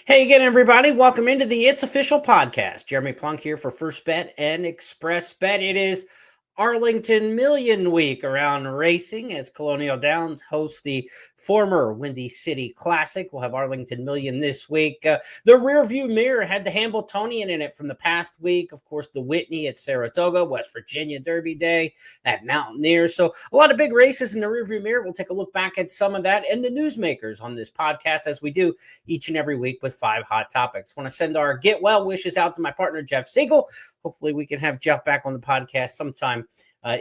Hey again, everybody. Welcome into the It's Official podcast. Jeremy Plonk here for First Bet and Express Bet. It is Arlington Million Week around racing as Colonial Downs hosts the former Windy City Classic. We'll have Arlington Million this week. The rearview mirror had the Hambletonian in it from the past week. Of course, the Whitney at Saratoga, West Virginia Derby Day at Mountaineer. So a lot of big races in the rearview mirror. We'll take a look back at some of that and the newsmakers on this podcast as we do each and every week with 5 hot topics. Want to send our get well wishes out to my partner, Jeff Siegel. Hopefully we can have Jeff back on the podcast sometime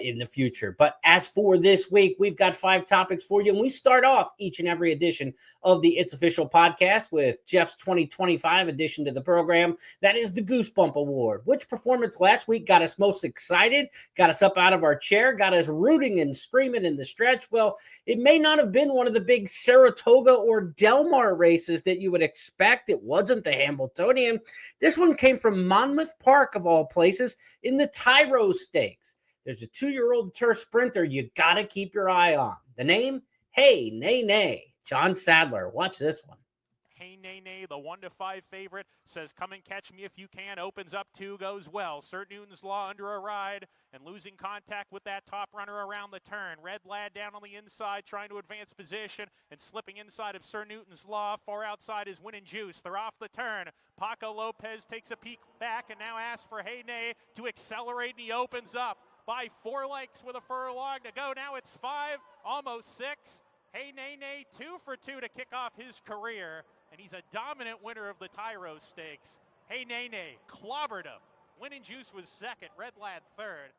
in the future. But as for this week, we've got 5 topics for you. And we start off each and every edition of the It's Official podcast with Jeff's 2025 addition to the program. That is the Goosebump Award. Which performance last week got us most excited, got us up out of our chair, got us rooting and screaming in the stretch? Well, it may not have been one of the big Saratoga or Del Mar races that you would expect. It wasn't the Hambletonian. This one came from Monmouth Park, of all places, in the Tyro Stakes. There's a 2-year-old turf sprinter you got to keep your eye on. The name? Hey, Nay, Nay. John Sadler. Watch this one. Hey, Nay, Nay, the 1-5 favorite, says, come and catch me if you can. Opens up 2, goes well. Sir Newton's Law under a ride and losing contact with that top runner around the turn. Red Lad down on the inside, trying to advance position and slipping inside of Sir Newton's Law. Far outside is Winning Juice. They're off the turn. Paco Lopez takes a peek back and now asks for Hey, Nay to accelerate, and he opens up by 4 lengths with a furlong to go. Now it's 5, almost 6. Hey, Nay, Nay, 2 for 2 to kick off his career, and he's a dominant winner of the Tyro Stakes. Hey, Nay, Nay clobbered him. Winning Juice was second, Red Lad third.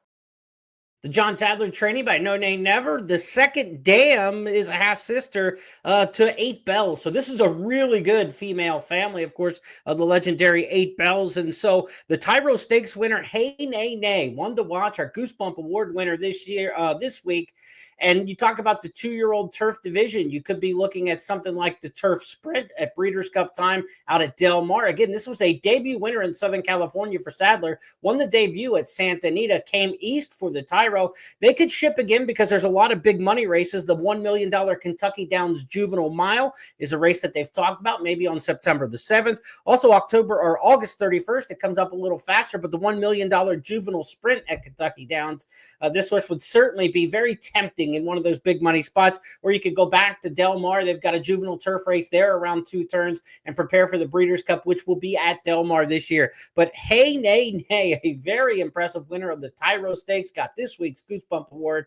The John Sadler training by No Name Never. The second dam is a half-sister to 8 Bells. So this is a really good female family, of course, of the legendary 8 Bells. And so the Tyro Stakes winner, Hey, Nay, Nay, one to watch, our Goosebump Award winner this week. And you talk about the 2-year-old turf division. You could be looking at something like the turf sprint at Breeders' Cup time out at Del Mar. Again, this was a debut winner in Southern California for Sadler. Won the debut at Santa Anita, came east for the Tyro. They could ship again because there's a lot of big money races. The $1 million Kentucky Downs Juvenile Mile is a race that they've talked about, maybe on September the 7th. Also August 31st, it comes up a little faster, but the $1 million Juvenile Sprint at Kentucky Downs. This horse would certainly be very tempting in one of those big money spots where you could go back to Del Mar. They've got a juvenile turf race there around 2 turns and prepare for the Breeders' Cup, which will be at Del Mar this year. But Hey, Nay, Nay, a very impressive winner of the Tyro Stakes, got this week's Goosebump Award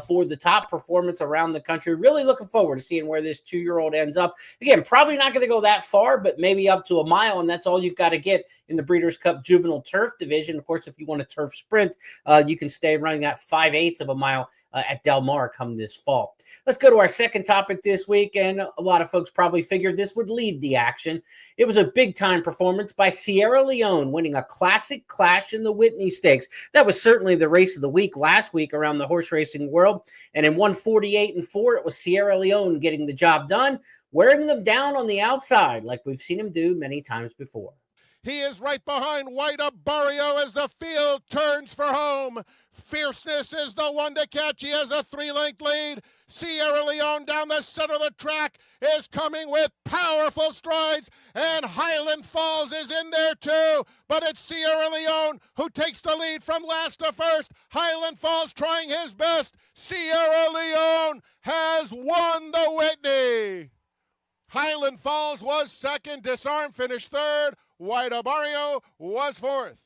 for the top performance around the country. Really looking forward to seeing where this 2-year-old ends up. Again, probably not going to go that far, but maybe up to a mile, and that's all you've got to get in the Breeders' Cup Juvenile Turf Division. Of course, if you want a turf sprint, you can stay running that 5/8 of a mile at Del Mar come this fall. Let's go to our second topic this week, and a lot of folks probably figured this would lead the action. It was a big-time performance by Sierra Leone, winning a classic clash in the Whitney Stakes. That was certainly the race of the week last week around the horse racing world, and in 148 and 4, it was Sierra Leone getting the job done, wearing them down on the outside like we've seen him do many times before. He is right behind White Barrio as the field turns for home. Fierceness is the one to catch. He has a 3-length lead. Sierra Leone down the center of the track is coming with powerful strides, and Highland Falls is in there too. But it's Sierra Leone who takes the lead from last to first. Highland Falls trying his best. Sierra Leone has won the Whitney. Highland Falls was second. Disarm finished third. White Barrio was fourth.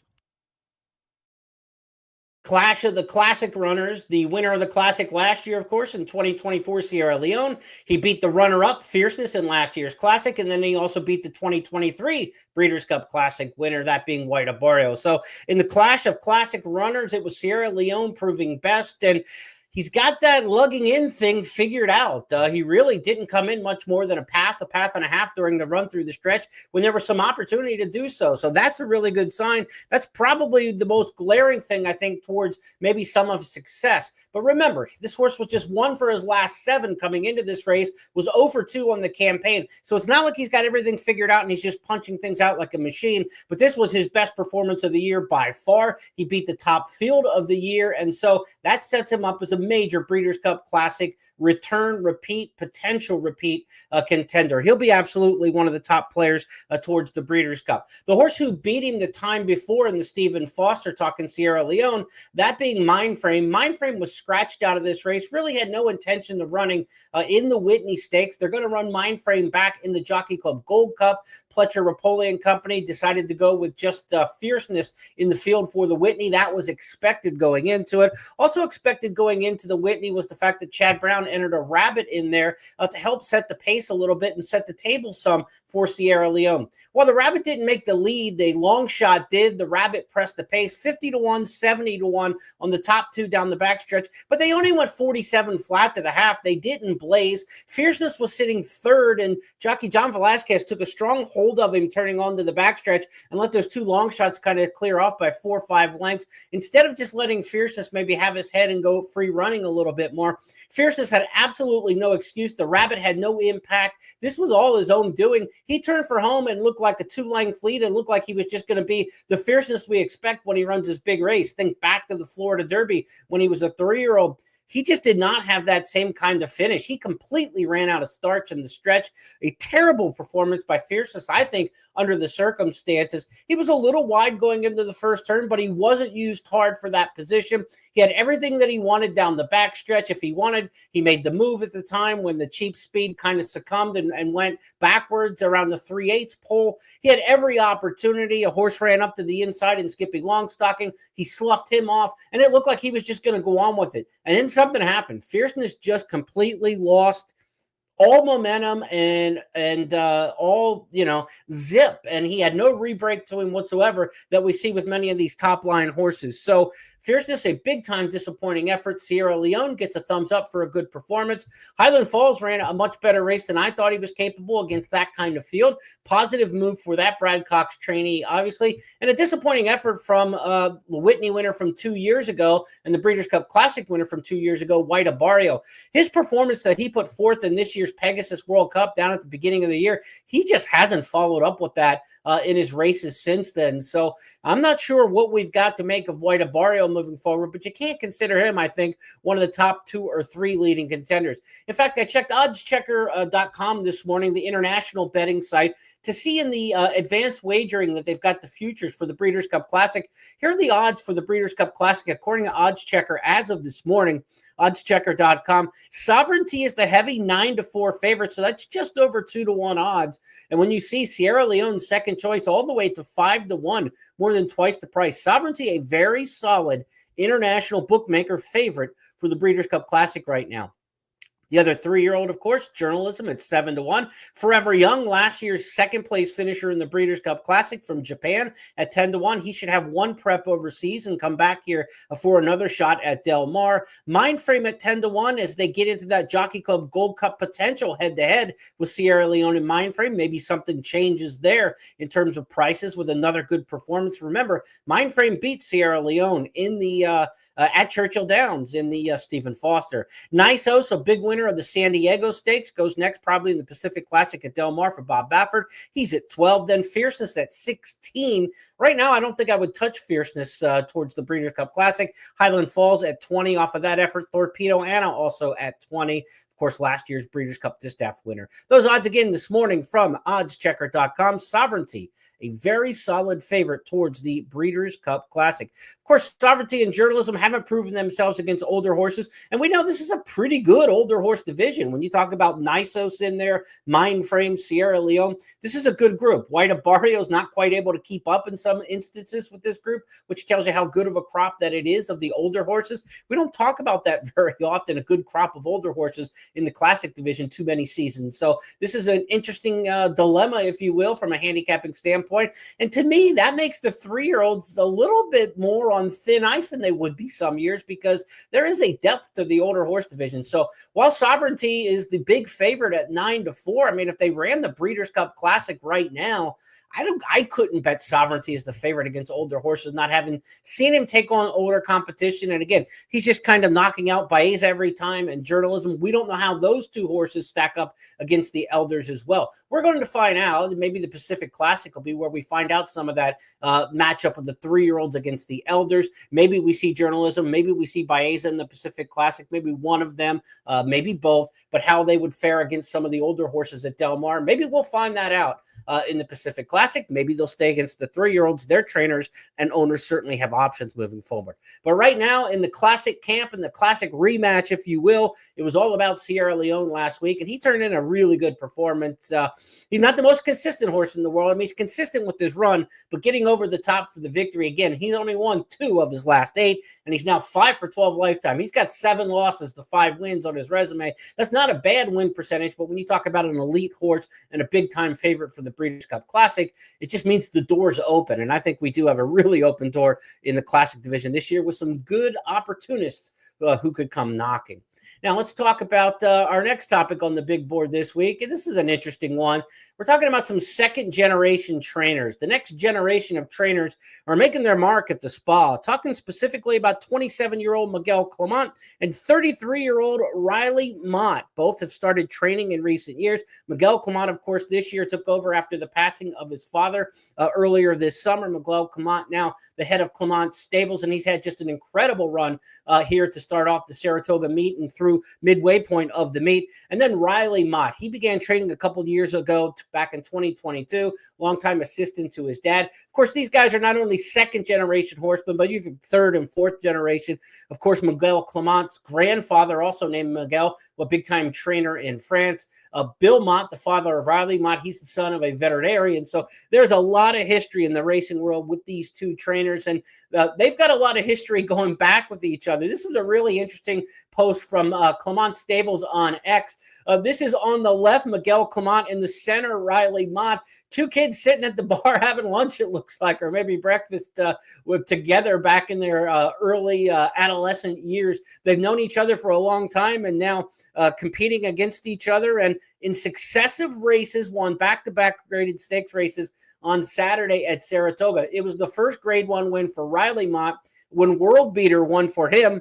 Clash of the Classic runners, the winner of the Classic last year, of course, in 2024, Sierra Leone. He beat the runner-up, Fierceness, in last year's Classic, and then he also beat the 2023 Breeders' Cup Classic winner, that being White Barrio. So in the clash of Classic runners, it was Sierra Leone proving best, and he's got that lugging in thing figured out. He really didn't come in much more than a path and a half during the run through the stretch when there was some opportunity to do so. So that's a really good sign. That's probably the most glaring thing, I think, towards maybe some of his success. But remember, this horse was just 1 for his last 7 coming into this race, was 0 for 2 on the campaign. So it's not like he's got everything figured out and he's just punching things out like a machine. But this was his best performance of the year by far. He beat the top field of the year. And so that sets him up as a major Breeders' Cup Classic potential repeat contender. He'll be absolutely one of the top players towards the Breeders' Cup. The horse who beat him the time before in the Stephen Foster, talking Sierra Leone, that being Mindframe. Mindframe was scratched out of this race, really had no intention of running in the Whitney Stakes. They're going to run Mindframe back in the Jockey Club Gold Cup. Pletcher Rapoli and Company decided to go with just fierceness in the field for the Whitney. That was expected going into it. Also expected going into the Whitney was the fact that Chad Brown entered a rabbit in there to help set the pace a little bit and set the table some for Sierra Leone. While the rabbit didn't make the lead, the long shot did. The rabbit pressed the pace 50-1, 70-1 on the top two down the backstretch, but they only went 47 flat to the half. They didn't blaze. Fierceness was sitting third, and jockey John Velasquez took a strong hold of him turning onto the backstretch and let those two long shots kind of clear off by 4 or 5 lengths. Instead of just letting Fierceness maybe have his head and go free running a little bit more, Fierceness had absolutely no excuse. The rabbit had no impact. This was all his own doing. He turned for home and looked like a 2-length lead and looked like he was just going to be the Fierceness we expect when he runs his big race. Think back to the Florida Derby when he was a 3-year-old. He just did not have that same kind of finish. He completely ran out of starch in the stretch. A terrible performance by Fierceness, I think, under the circumstances. He was a little wide going into the first turn, but he wasn't used hard for that position. He had everything that he wanted down the backstretch. If he wanted, he made the move at the time when the cheap speed kind of succumbed and went backwards around the 3/8 pole. He had every opportunity. A horse ran up to the inside and Skippy Longstocking. He sloughed him off, and it looked like he was just going to go on with it. And then something happened. Fierceness just completely lost all momentum and all, zip. And he had no re-break to him whatsoever that we see with many of these top line horses. So Fierceness, a big-time disappointing effort. Sierra Leone gets a thumbs up for a good performance. Highland Falls ran a much better race than I thought he was capable against that kind of field. Positive move for that Brad Cox trainee, obviously. And a disappointing effort from the Whitney winner from 2 years ago and the Breeders' Cup Classic winner from 2 years ago, White Barrio. His performance that he put forth in this year's Pegasus World Cup down at the beginning of the year, he just hasn't followed up with that in his races since then. So I'm not sure what we've got to make of White Barrio moving forward, but you can't consider him, I think, one of the top 2 or 3 leading contenders. In fact, I checked oddschecker.com this morning, the international betting site, to see in the advanced wagering that they've got the futures for the Breeders' Cup Classic. Here are the odds for the Breeders' Cup Classic according to Oddschecker as of this morning. Oddschecker.com. Sovereignty is the heavy 9-4 favorite, so that's just over 2-1 odds. And when you see Sierra Leone's second choice all the way to 5-1, more than twice the price. Sovereignty, a very solid international bookmaker favorite for the Breeders' Cup Classic right now. The other 3-year-old, of course, Journalism at 7-1. Forever Young, last year's second-place finisher in the Breeders' Cup Classic from Japan at 10-1. He should have one prep overseas and come back here for another shot at Del Mar. Mindframe at 10-1 as they get into that Jockey Club Gold Cup potential head-to-head with Sierra Leone and Mindframe. Maybe something changes there in terms of prices with another good performance. Remember, Mindframe beat Sierra Leone in the at Churchill Downs in the Stephen Foster. Nice a big winner of the San Diego Stakes, goes next probably in the Pacific Classic at Del Mar for Bob Baffert. He's at 12. Then Fierceness at 16. Right now, I don't think I would touch Fierceness towards the Breeders' Cup Classic. Highland Falls at 20 off of that effort. Torpedo Anna also at 20. Of course, last year's Breeders' Cup Distaff winner. Those odds again this morning from oddschecker.com. Sovereignty, a very solid favorite towards the Breeders' Cup Classic. Of course, Sovereignty and Journalism haven't proven themselves against older horses, and we know this is a pretty good older horse division. When you talk about Nisos in there, Mindframe, Sierra Leone, this is a good group. White Barrio is not quite able to keep up in some instances with this group, which tells you how good of a crop that it is of the older horses. We don't talk about that very often, a good crop of older horses in the Classic division too many seasons. So this is an interesting dilemma, if you will, from a handicapping standpoint. And to me, that makes the 3-year-olds a little bit more on thin ice than they would be some years because there is a depth to the older horse division. So while Sovereignty is the big favorite at 9-4, I mean, if they ran the Breeders' Cup Classic right now, I couldn't bet Sovereignty as the favorite against older horses, not having seen him take on older competition. And again, he's just kind of knocking out Baez every time. And Journalism, we don't know how those two horses stack up against the elders as well. We're going to find out. Maybe the Pacific Classic will be where we find out some of that matchup of the 3-year-olds against the elders. Maybe we see Journalism. Maybe we see Baez in the Pacific Classic. Maybe one of them, maybe both. But how they would fare against some of the older horses at Del Mar, maybe we'll find that out in the Pacific Classic. Maybe they'll stay against the 3-year-olds. Their trainers and owners certainly have options moving forward. But right now in the Classic camp and the Classic rematch, if you will, it was all about Sierra Leone last week, and he turned in a really good performance. He's not the most consistent horse in the world. I mean, he's consistent with his run, but getting over the top for the victory again. He's only won 2 of his last 8, and he's now 5 for 12 lifetime. He's got 7 losses to 5 wins on his resume. That's not a bad win percentage, but when you talk about an elite horse and a big-time favorite for the Breeders' Cup Classic, it just means the door's open, and I think we do have a really open door in the Classic division this year with some good opportunists who could come knocking. Now, let's talk about our next topic on the big board this week, and this is an interesting one. We're talking about some second-generation trainers. The next generation of trainers are making their mark at the spa. Talking specifically about 27-year-old Miguel Clement and 33-year-old Riley Mott. Both have started training in recent years. Miguel Clement, of course, this year took over after the passing of his father earlier this summer. Miguel Clement now the head of Clement Stables, and he's had just an incredible run here to start off the Saratoga meet and through midway point of the meet. And then Riley Mott, he began training a couple of years ago, back in 2022, longtime assistant to his dad. Of course, these guys are not only second-generation horsemen, but even third and fourth generation. Of course, Miguel Clement's grandfather, also named Miguel, a big-time trainer in France. Bill Mott, the father of Riley Mott, he's the son of a veterinarian. So there's a lot of history in the racing world with these two trainers, and they've got a lot of history going back with each other. This was a really interesting post from Clement Stables on X. This is on the left, Miguel Clement, in the center, Riley Mott. 2 kids sitting at the bar having lunch, it looks like, or maybe breakfast together back in their early adolescent years. They've known each other for a long time, and now competing against each other, and in successive races, won back-to-back graded stakes races on Saturday at Saratoga. It was the first Grade 1 win for Riley Mott when World Beater won for him.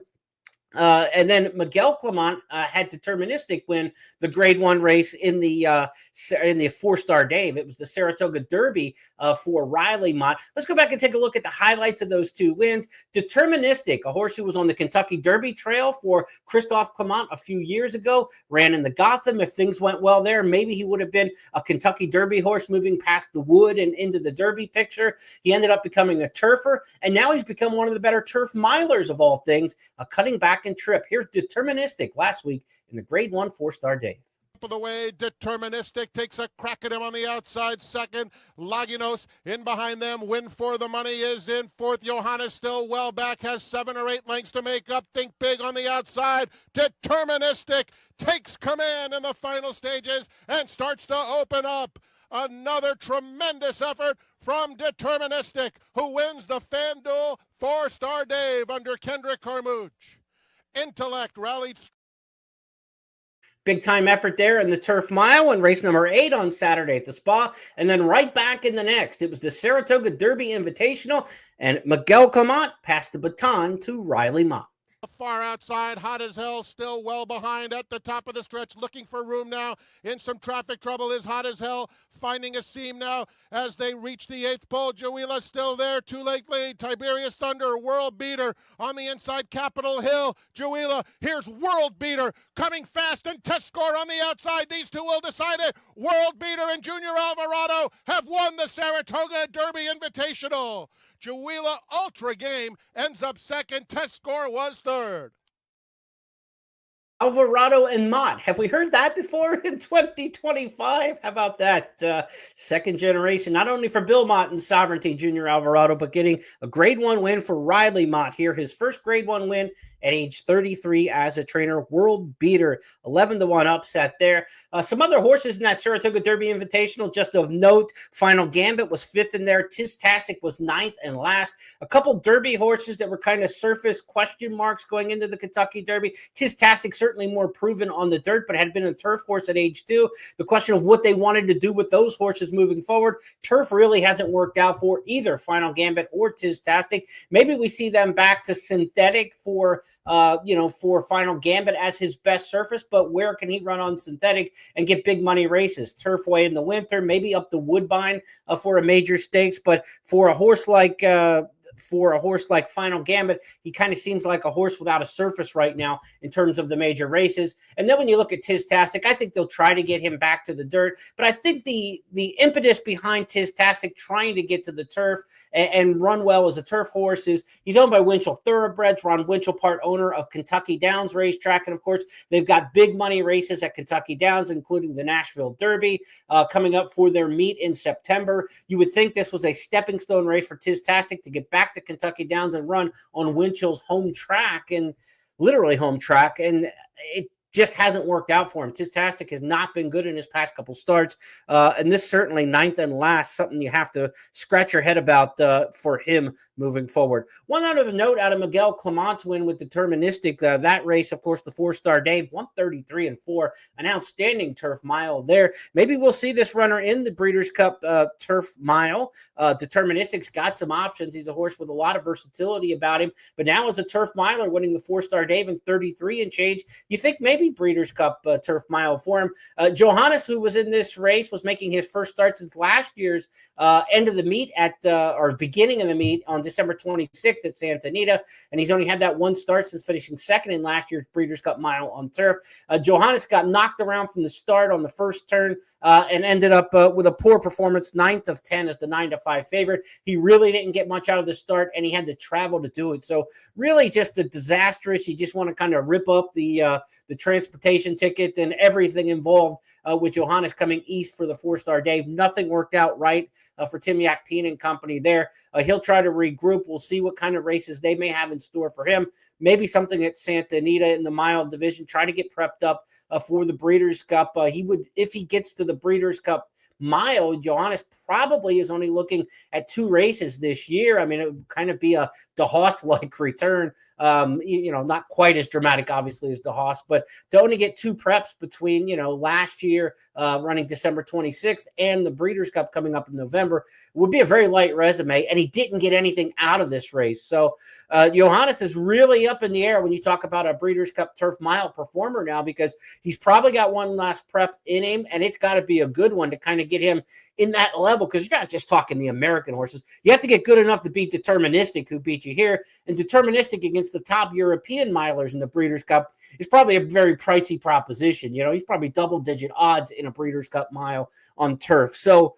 And then Miguel Clement had deterministic win the Grade 1 race in the 4-star Dave. It was the Saratoga Derby for Riley Mott. Let's go back and take a look at the highlights of those 2 wins. Deterministic, a horse who was on the Kentucky Derby trail for Christophe Clement a few years ago, ran in the Gotham. If things went well there, maybe he would have been a Kentucky Derby horse moving past the Wood and into the Derby picture. He ended up becoming a turfer, and now he's become one of the better turf milers of all things, cutting back and trip. Here's Deterministic last week in the Grade 1 4-star Dave. Of the way, Deterministic takes a crack at him on the outside second. Lagunos in behind them. Win for the money is in fourth. Johannes still well back, has 7 or 8 lengths to make up. Think big on the outside. Deterministic takes command in the final stages and starts to open up. Another tremendous effort from Deterministic, who wins the FanDuel 4-star Dave under Kendrick Carmouche. Intellect rallied. Big time effort there in the Turf Mile and race number 8 on Saturday at the Spa, and then right back in the next. It was the Saratoga Derby Invitational, and Miguel Clement passed the baton to Riley Mott. Far outside, Hot as Hell, still well behind at the top of the stretch, looking for room now. In some traffic trouble is Hot as Hell, finding a seam now as they reach the 8th pole. Joella still there, 2 late lead. Tiberius Thunder, World Beater on the inside, Capitol Hill. Joella, here's World Beater coming fast, and Test Score on the outside. These 2 will decide it. World Beater and Junior Alvarado have won the Saratoga Derby Invitational. Joella Ultra Game ends up second. Test Score was third. Alvarado and Mott. Have we heard that before in 2025? How about that? Second generation, not only for Bill Mott and Sovereignty Junior Alvarado, but getting a Grade 1 win for Riley Mott here. His first Grade 1 win at age 33 as a trainer. World beater, 11-1 upset there. Some other horses in that Saratoga Derby Invitational, just of note, Final Gambit was 5th in there. Tistastic was 9th and last. A couple Derby horses that were kind of surface question marks going into the Kentucky Derby. Tistastic certainly more proven on the dirt, but had been a turf horse at age 2. The question of what they wanted to do with those horses moving forward, turf really hasn't worked out for either Final Gambit or Tistastic. Maybe we see them back to synthetic for Final Gambit as his best surface, but where can he run on synthetic and get big money races? Turfway in the winter, maybe up the Woodbine for a major stakes, but for a horse like Final Gambit, he kind of seems like a horse without a surface right now in terms of the major races. And then when you look at Tistastic, I think they'll try to get him back to the dirt. But I think the impetus behind Tistastic trying to get to the turf and run well as a turf horse is he's owned by Winchell Thoroughbreds. Ron Winchell, part owner of Kentucky Downs Racetrack. And of course, they've got big money races at Kentucky Downs, including the Nashville Derby coming up for their meet in September. You would think this was a stepping stone race for Tistastic to get back to Kentucky Downs and run on Winchell's home track, and literally home track, and it just hasn't worked out for him. Tistastic has not been good in his past couple starts, and this certainly 9th and last, something you have to scratch your head about for him moving forward. One other note out of Miguel Clement's win with Deterministic, that race, of course, the 4-star Dave, 133-4, an outstanding turf mile there. Maybe we'll see this runner in the Breeders' Cup turf mile. Deterministic's got some options. He's a horse with a lot of versatility about him, but now as a turf miler winning the 4-star Dave in 33 and change, you think maybe Breeders' Cup turf mile for him. Johannes, who was in this race, was making his first start since last year's end of the meet or beginning of the meet on December 26th at Santa Anita, and he's only had that one start since finishing second in last year's Breeders' Cup mile on turf. Johannes got knocked around from the start on the first turn and ended up with a poor performance, 9th of 10 as the 9-5 favorite. He really didn't get much out of the start, and he had to travel to do it. So really just a disastrous. You just want to kind of rip up the transportation ticket and everything involved with Johannes coming east for the 4-star Dave. Nothing worked out right for Tim Yakteen and company there. He'll try to regroup. We'll see what kind of races they may have in store for him. Maybe something at Santa Anita in the mile division. Try to get prepped up for the Breeders' Cup. He would, if he gets to the Breeders' Cup mile, Johannes probably is only looking at 2 races this year. I mean, it would kind of be a DeHaas-like return. Not quite as dramatic, obviously, as DeHaas, but to only get 2 preps between, last year running December 26th and the Breeders' Cup coming up in November would be a very light resume, and he didn't get anything out of this race. So Johannes is really up in the air when you talk about a Breeders' Cup turf mile performer now, because he's probably got one last prep in him, and it's got to be a good one to kind of get him in that level, because you're not just talking the American horses. You have to get good enough to beat Deterministic, who beat you here, and Deterministic against the top European milers in the Breeders' Cup is probably a very pricey proposition. He's probably double-digit odds in a Breeders' Cup mile on turf. So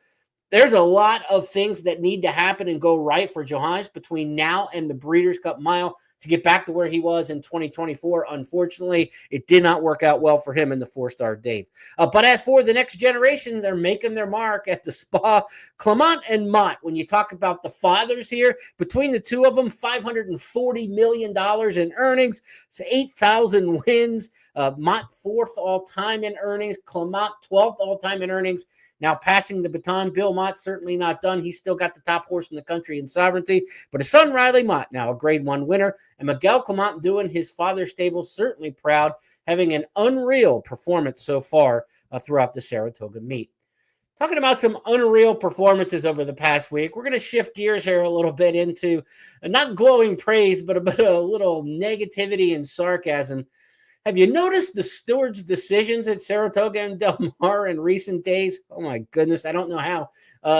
there's a lot of things that need to happen and go right for Johannes between now and the Breeders' Cup mile to get back to where he was in 2024. Unfortunately, it did not work out well for him in the 4-star Dave. But as for the next generation, they're making their mark at the Spa. Clement and Mott, when you talk about the fathers here, between the two of them, $540 million in earnings. It's 8,000 wins. Mott 4th all-time in earnings. Clement 12th all-time in earnings. Now passing the baton, Bill Mott certainly not done. He's still got the top horse in the country in Sovereignty. But his son, Riley Mott, now a Grade 1 winner. And Miguel Clement doing his father's stable, certainly proud, having an unreal performance so far throughout the Saratoga meet. Talking about some unreal performances over the past week, we're going to shift gears here a little bit into not glowing praise, but a little negativity and sarcasm. Have you noticed the stewards' decisions at Saratoga and Del Mar in recent days? Oh, my goodness. I don't know how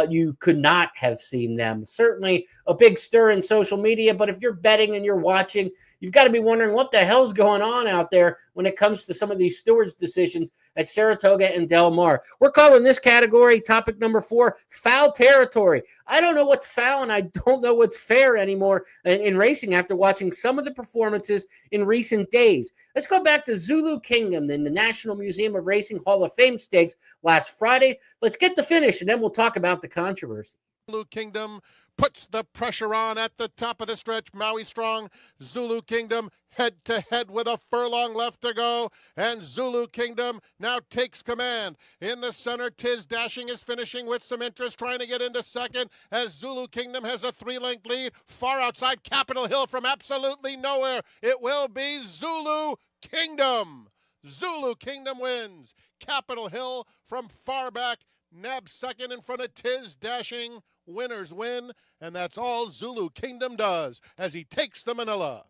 you could not have seen them. Certainly a big stir in social media, but if you're betting and you're watching, you've got to be wondering what the hell's going on out there when it comes to some of these stewards' decisions at Saratoga and Del Mar. We're calling this category, topic number 4, foul territory. I don't know what's foul and I don't know what's fair anymore in racing after watching some of the performances in recent days. Let's go back to Zulu Kingdom in the National Museum of Racing Hall of Fame Stakes last Friday. Let's get the finish and then we'll talk about the controversy. Zulu Kingdom puts the pressure on at the top of the stretch. Maui Strong, Zulu Kingdom head-to-head with a furlong left to go, and Zulu Kingdom now takes command. In the center, Tiz Dashing is finishing with some interest, trying to get into second, as Zulu Kingdom has a 3-length lead. Far outside, Capitol Hill from absolutely nowhere. It will be Zulu Kingdom. Zulu Kingdom wins. Capitol Hill from far back nabbed second in front of Tiz Dashing. Winners win, and that's all Zulu Kingdom does as he takes the Manila.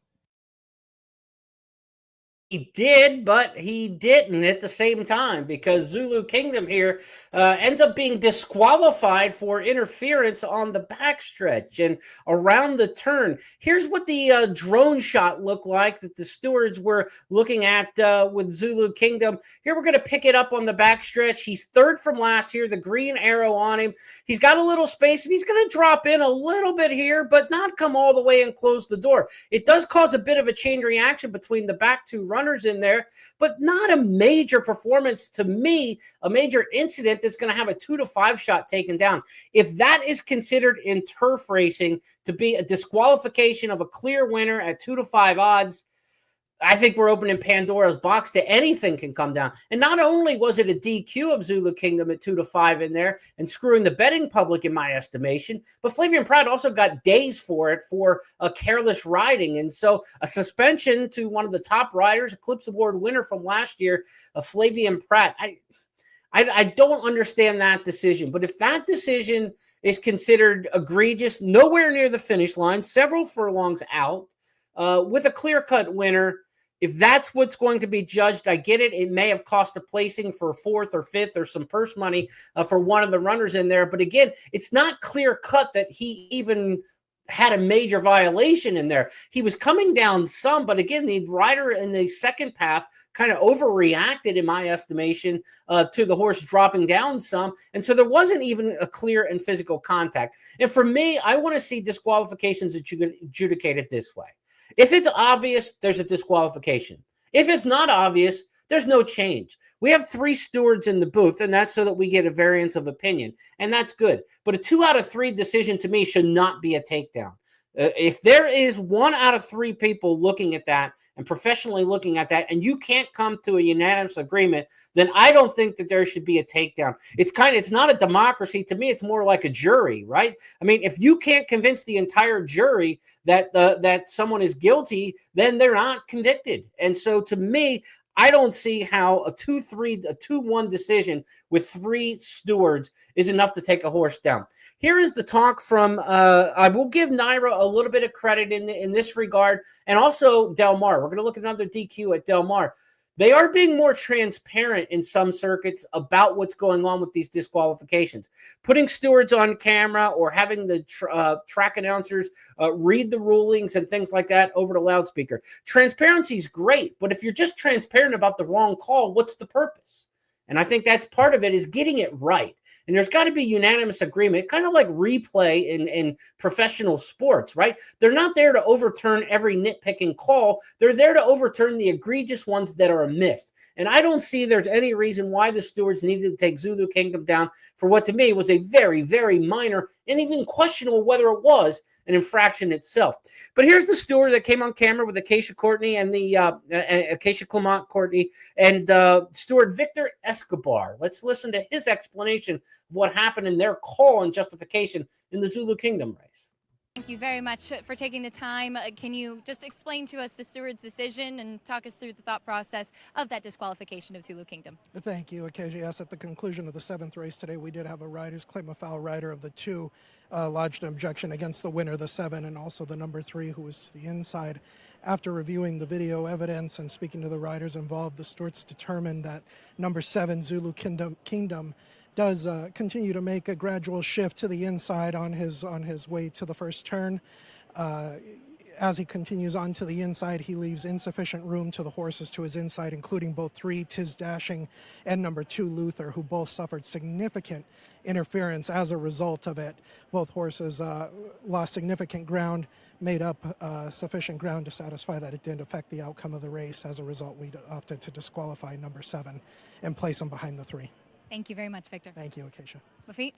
He did, but he didn't at the same time, because Zulu Kingdom here ends up being disqualified for interference on the backstretch and around the turn. Here's what the drone shot looked like that the stewards were looking at with Zulu Kingdom. Here we're going to pick it up on the backstretch. He's third from last here, the green arrow on him. He's got a little space, and he's going to drop in a little bit here, but not come all the way and close the door. It does cause a bit of a chain reaction between the back two runners in there, but not a major performance to me, a major incident that's going to have a 2 to 5 shot taken down. If that is considered in turf racing to be a disqualification of a clear winner at 2 to 5 odds, I think we're opening Pandora's box to anything can come down. And not only was it a DQ of Zulu Kingdom at 2 to 5 in there and screwing the betting public in my estimation, but Flavian Pratt also got days for it for a careless riding. And so a suspension to one of the top riders, Eclipse Award winner from last year, Flavian Pratt. I don't understand that decision. But if that decision is considered egregious, nowhere near the finish line, several furlongs out, with a clear-cut winner, if that's what's going to be judged, I get it. It may have cost a placing for 4th or 5th or some purse money for one of the runners in there. But again, it's not clear-cut that he even had a major violation in there. He was coming down some, but again, the rider in the second path kind of overreacted, in my estimation, to the horse dropping down some. And so there wasn't even a clear and physical contact. And for me, I want to see disqualifications adjudicated this way. If it's obvious, there's a disqualification. If it's not obvious, there's no change. We have 3 stewards in the booth, and that's so that we get a variance of opinion, and that's good. But a 2 out of 3 decision to me should not be a takedown. If there is 1 out of 3 people looking at that and professionally looking at that, and you can't come to a unanimous agreement, then I don't think that there should be a takedown. It's not a democracy. To me, it's more like a jury, right? I mean, if you can't convince the entire jury that someone is guilty, then they're not convicted. And so to me, I don't see how a 2-1 decision with 3 stewards is enough to take a horse down. Here is the talk from, I will give Naira a little bit of credit in this regard, and also Del Mar. We're going to look at another DQ at Del Mar. They are being more transparent in some circuits about what's going on with these disqualifications. Putting stewards on camera or having the track announcers read the rulings and things like that over the loudspeaker. Transparency is great, but if you're just transparent about the wrong call, what's the purpose? And I think that's part of it, is getting it right. And there's got to be unanimous agreement, kind of like replay in professional sports, right? They're not there to overturn every nitpicking call. They're there to overturn the egregious ones that are missed. And I don't see there's any reason why the stewards needed to take Zulu Kingdom down for what to me was a very, very minor and even questionable whether it was an infraction itself. But here's the steward that came on camera with Acacia Courtney and the Acacia Clement Courtney and steward Victor Escobar. Let's listen to his explanation of what happened in their call and justification in the Zulu Kingdom race. Thank you very much for taking the time. Can you just explain to us the steward's decision and talk us through the thought process of that disqualification of Zulu Kingdom? Thank you, Acacia. Yes, at the conclusion of the 7th race today, we did have a rider's claim a foul rider of the 2 lodged an objection against the winner, the 7, and also the number 3, who was to the inside. After reviewing the video evidence and speaking to the riders involved, the stewards determined that number 7, Zulu Kingdom does continue to make a gradual shift to the inside on his way to the first turn. As he continues on to the inside, he leaves insufficient room to the horses to his inside, including both 3, Tiz Dashing, and number 2, Luther, who both suffered significant interference as a result of it. Both horses lost significant ground, made up sufficient ground to satisfy that it didn't affect the outcome of the race. As a result, we opted to disqualify number 7 and place him behind the 3. Thank you very much, Victor. Thank you, Acacia. Lafitte?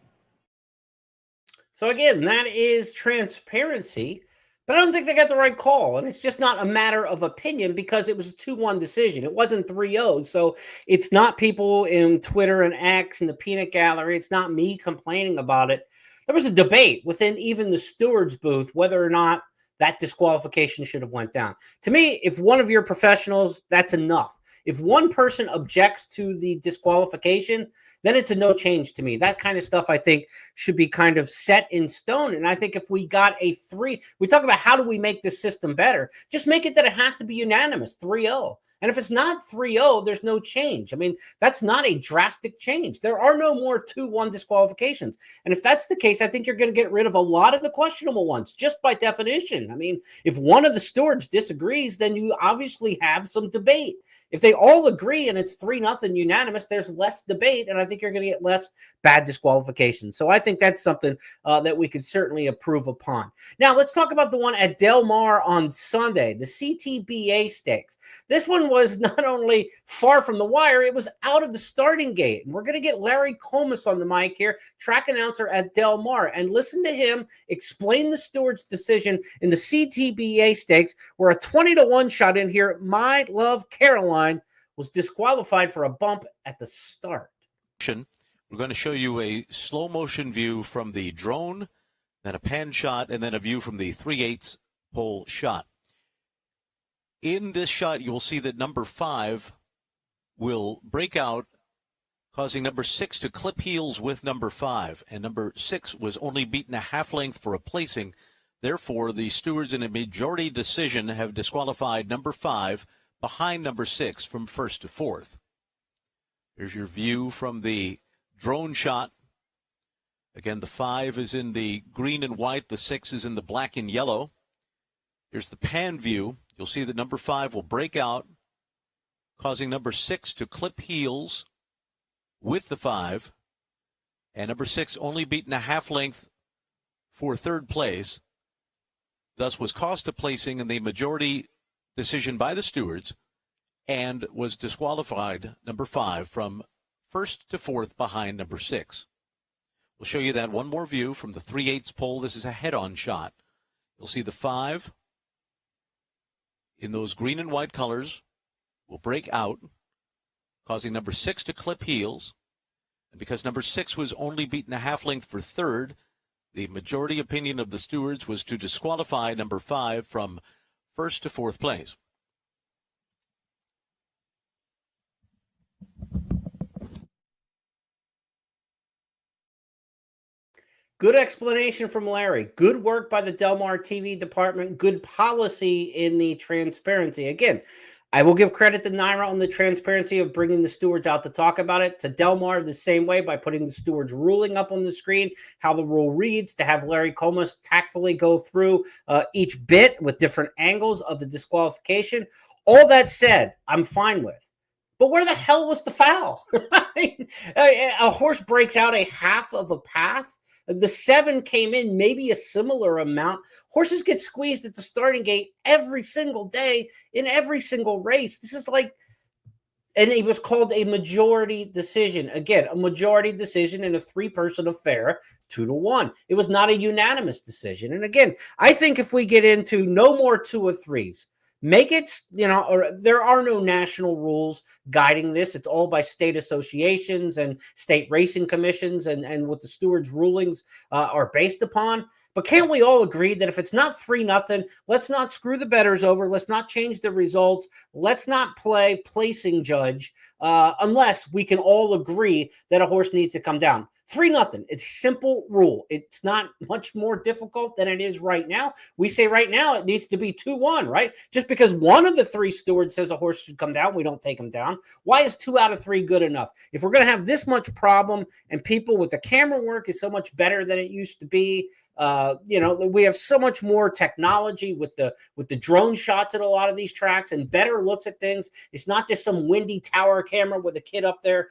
So again, that is transparency, but I don't think they got the right call. And it's just not a matter of opinion because it was a 2-1 decision. It wasn't 3-0. So it's not people in Twitter and X and the peanut gallery. It's not me complaining about it. There was a debate within even the stewards booth whether or not that disqualification should have went down. To me, if one of your professionals, that's enough. If one person objects to the disqualification, then it's a no change to me. That kind of stuff, I think, should be kind of set in stone. And I think if we got a 3, we talk about how do we make this system better, just make it that it has to be unanimous, 3-0. And if it's not 3-0, there's no change. I mean, that's not a drastic change. There are no more 2-1 disqualifications. And if that's the case, I think you're going to get rid of a lot of the questionable ones, just by definition. I mean, if one of the stewards disagrees, then you obviously have some debate. If they all agree and it's 3-0 unanimous, there's less debate, and I think you're going to get less bad disqualifications. So I think that's something that we could certainly approve upon. Now, let's talk about the one at Del Mar on Sunday, the CTBA Stakes. This one was not only far from the wire, it was out of the starting gate. And we're going to get Larry Comas on the mic here, track announcer at Del Mar, and listen to him explain the steward's decision in the CTBA Stakes, where a 20-1 shot in here, My Love Caroline, was disqualified for a bump at the start. We're going to show you a slow motion view from the drone, then a pan shot, and then a view from the 3/8 pole shot. In this shot, you will see that number 5 will break out, causing number 6 to clip heels with number 5. And number 6 was only beaten a half length for a placing. Therefore, the stewards in a majority decision have disqualified number 5 behind number 6 from first to fourth. Here's your view from the drone shot. Again, the 5 is in the green and white. The 6 is in the black and yellow. Here's the pan view. You'll see that number 5 will break out, causing number 6 to clip heels with the 5. And number 6 only beaten a half length for third place. Thus was cost a placing in the majority decision by the stewards and was disqualified, number 5, from first to fourth behind number 6. We'll show you that one more view from the 3/8 pole. This is a head-on shot. You'll see the 5 in those green and white colors will break out, causing number 6 to clip heels. And because number 6 was only beaten a half length for third, the majority opinion of the stewards was to disqualify number 5 from first to fourth place. Good explanation from Larry. Good work by the Del Mar TV department. Good policy in the transparency. Again, I will give credit to Naira on the transparency of bringing the stewards out to talk about it. To Del Mar the same way by putting the stewards ruling up on the screen, how the rule reads, to have Larry Comas tactfully go through each bit with different angles of the disqualification. All that said, I'm fine with. But where the hell was the foul? A horse breaks out a half of a path. The 7 came in maybe a similar amount. Horses get squeezed at the starting gate every single day in every single race. This is like, and it was called a majority decision. Again, a majority decision in a 3-person affair, 2-1. It was not a unanimous decision. And again, I think if we get into no more 2 or 3s, make it, or there are no national rules guiding this. It's all by state associations and state racing commissions and what the stewards' rulings are based upon. But can't we all agree that if it's not 3-0, let's not screw the bettors over. Let's not change the results. Let's not play placing judge unless we can all agree that a horse needs to come down. 3-0. It's a simple rule. It's not much more difficult than it is right now. We say right now it needs to be 2-1, right? Just because one of the 3 stewards says a horse should come down, we don't take him down. Why is 2 out of 3 good enough? If we're going to have this much problem and people with the camera work is so much better than it used to be, we have so much more technology with the drone shots at a lot of these tracks and better looks at things. It's not just some windy tower camera with a kid up there,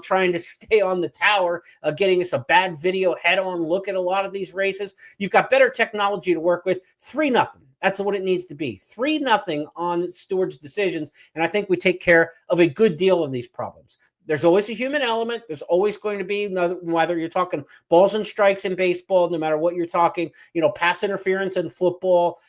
trying to stay on the tower, getting us a bad video head-on look at a lot of these races. You've got better technology to work with. 3-0. That's what it needs to be. 3-0 on stewards' decisions, and I think we take care of a good deal of these problems. There's always a human element. There's always going to be, whether you're talking balls and strikes in baseball, no matter what you're talking, pass interference in football.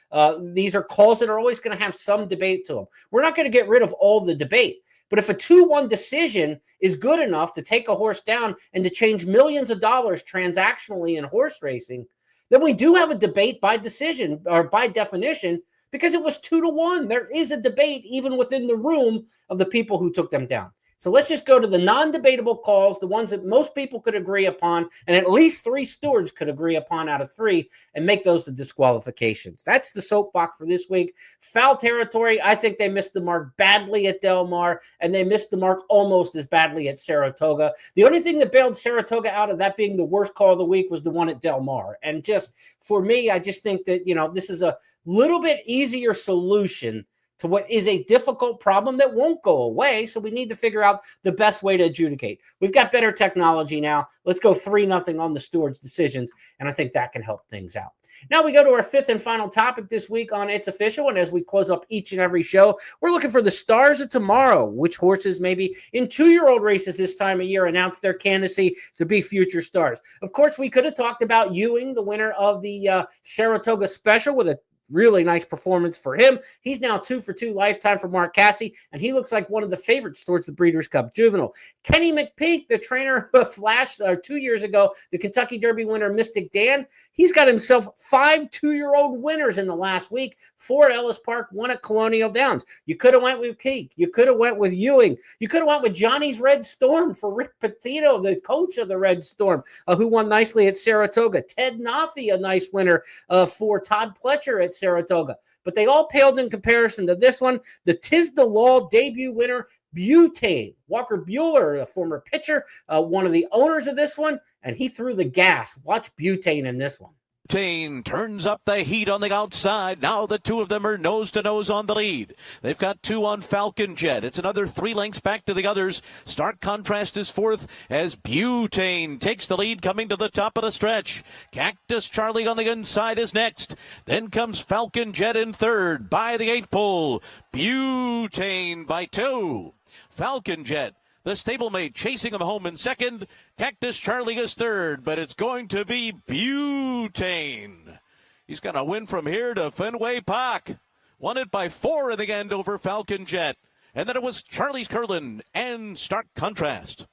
These are calls that are always going to have some debate to them. We're not going to get rid of all the debate. But if a 2-1 decision is good enough to take a horse down and to change millions of dollars transactionally in horse racing, then we do have a debate by decision or by definition, because it was 2-1. There is a debate even within the room of the people who took them down. So let's just go to the non-debatable calls, the ones that most people could agree upon, and at least 3 stewards could agree upon out of 3, and make those the disqualifications. That's the soapbox for this week. Foul territory, I think they missed the mark badly at Del Mar, and they missed the mark almost as badly at Saratoga. The only thing that bailed Saratoga out of that being the worst call of the week was the one at Del Mar. And just for me, I just think that, this is a little bit easier solution to what is a difficult problem that won't go away. So we need to figure out the best way to adjudicate. We've got better technology now. Let's go 3-0 on the stewards' decisions, and I think that can help things out. Now we go to our 5th and final topic this week on It's Official, and as we close up each and every show, we're looking for the stars of tomorrow. Which horses maybe in 2-year-old races this time of year announce their candidacy to be future stars. Of course, we could have talked about Ewing, the winner of the Saratoga Special, with a really nice performance for him. He's now 2 for 2 lifetime for Mark Cassidy, and he looks like one of the favorites towards the Breeders' Cup Juvenile. Kenny McPeak, the trainer who flashed 2 years ago, the Kentucky Derby winner Mystic Dan, he's got himself 5 2-year-old winners in the last week, 4 at Ellis Park, 1 at Colonial Downs. You could have went with Peak. You could have went with Ewing. You could have went with Johnny's Red Storm for Rick Petito, the coach of the Red Storm, who won nicely at Saratoga. Ted Naffy, a nice winner for Todd Pletcher at Saratoga. But they all paled in comparison to this one. The Tiz the Law debut winner, Butane. Walker Bueller, a former pitcher, one of the owners of this one, and he threw the gas. Watch Butane in this one. Butane turns up the heat on the outside. Now the 2 of them are nose to nose on the lead. They've got 2 on Falcon Jet. It's another 3 lengths back to the others. Stark Contrast is 4th as Butane takes the lead coming to the top of the stretch. Cactus Charlie on the inside is next. Then comes Falcon Jet in 3rd by the 8th pole. Butane by 2. Falcon Jet, the stablemate, chasing him home in 2nd. Cactus Charlie is 3rd, but it's going to be Butane. He's going to win from here to Fenway Park. Won it by 4 in the end over Falcon Jet. And then it was Charlie's Curlin and Stark Contrast.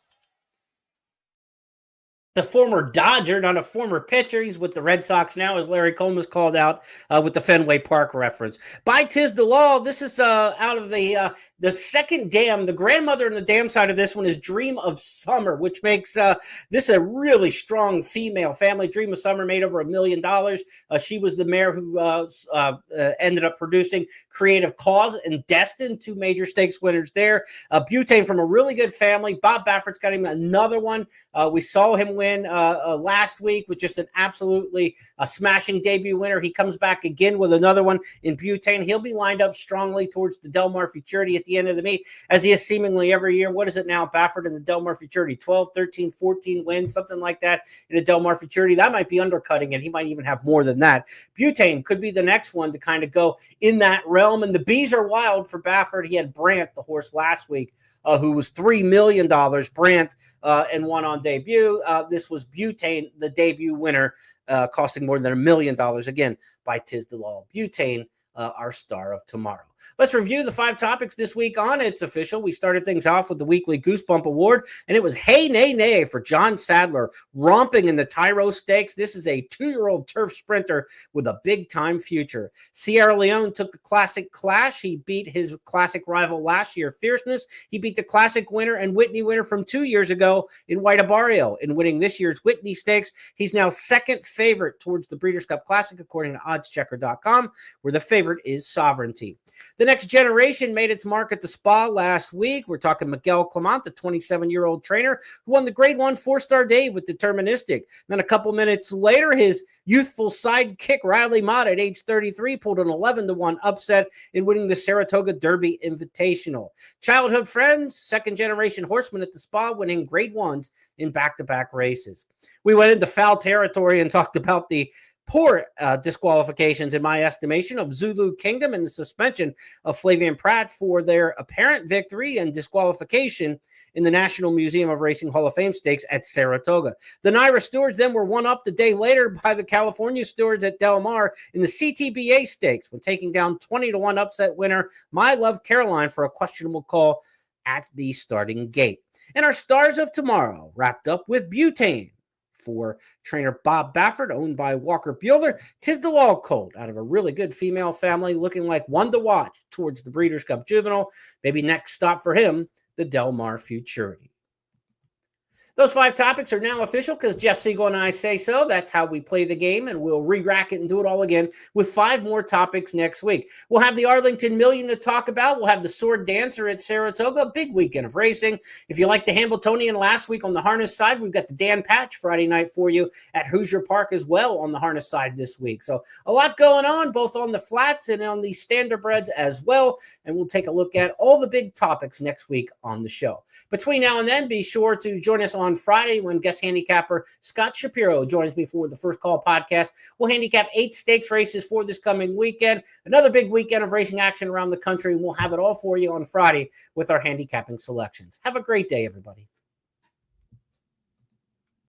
The former Dodger, not a former pitcher. He's with the Red Sox now, as Larry Coleman called out with the Fenway Park reference. By Tiz the Law, this is out of the second dam. The grandmother on the dam side of this one is Dream of Summer, which makes this a really strong female family. Dream of Summer made over $1 million. She was the mare who ended up producing Creative Cause and Destined, 2 major stakes winners there. Butane from a really good family. Bob Baffert's got him another one. We saw him win last week with just an absolutely smashing debut winner. He comes back again with another one in Butane. He'll be lined up strongly towards the Del Mar Futurity at the end of the meet, as he is seemingly every year. What is it now, Baffert in the Del Mar Futurity? 12, 13, 14 wins, something like that in a Del Mar Futurity. That might be undercutting it. He might even have more than that. Butane could be the next one to kind of go in that realm. And the bees are wild for Baffert. He had Brant, the horse, last week, who was $3 million. Brant and won on debut. This was Butane, the debut winner, costing more than $1 million, again, by Tiz the Law. Butane, our star of tomorrow. Let's review the 5 topics this week on It's Official. We started things off with the weekly Goosebump Award, and it was Hey Nay Nay for John Sadler, romping in the Tyro Stakes. This is a 2-year-old turf sprinter with a big-time future. Sierra Leone took the Classic Clash. He beat his classic rival last year, Fierceness. He beat the Classic winner and Whitney winner from 2 years ago in White Barrio. In winning this year's Whitney Stakes, he's now 2nd favorite towards the Breeders' Cup Classic, according to oddschecker.com, where the favorite is Sovereignty. The Next Generation made its mark at the Spa last week. We're talking Miguel Clement, the 27-year-old trainer who won the Grade 1 4-star Dave with Deterministic. Then a couple minutes later, his youthful sidekick Riley Mott at age 33 pulled an 11-1 upset in winning the Saratoga Derby Invitational. Childhood friends, 2nd-generation horseman at the Spa, winning Grade 1s in back-to-back races. We went into foul territory and talked about the poor disqualifications, in my estimation, of Zulu Kingdom and the suspension of Flavian Pratt for their apparent victory and disqualification in the National Museum of Racing Hall of Fame stakes at Saratoga. The Naira stewards then were one up the day later by the California stewards at Del Mar in the CTBA stakes when taking down 20-1 upset winner My Love Caroline for a questionable call at the starting gate. And our stars of tomorrow wrapped up with Butane for trainer Bob Baffert, owned by Walker Bueller. Tis the Log Colt out of a really good female family, looking like one to watch towards the Breeders' Cup Juvenile. Maybe next stop for him, the Del Mar Futurity. Those 5 topics are now official because Jeff Siegel and I say so. That's how we play the game, and we'll re-rack it and do it all again with 5 more topics next week. We'll have the Arlington Million to talk about. We'll have the Sword Dancer at Saratoga, a big weekend of racing. If you like the Hambletonian last week on the harness side, we've got the Dan Patch Friday night for you at Hoosier Park as well on the harness side this week. So a lot going on, both on the flats and on the standardbreds as well, and we'll take a look at all the big topics next week on the show. Between now and then, be sure to join us on Friday when guest handicapper Scott Shapiro joins me for the First Call podcast. We'll handicap 8 stakes races for this coming weekend. Another big weekend of racing action around the country, and we'll have it all for you on Friday with our handicapping selections. Have a great day, everybody.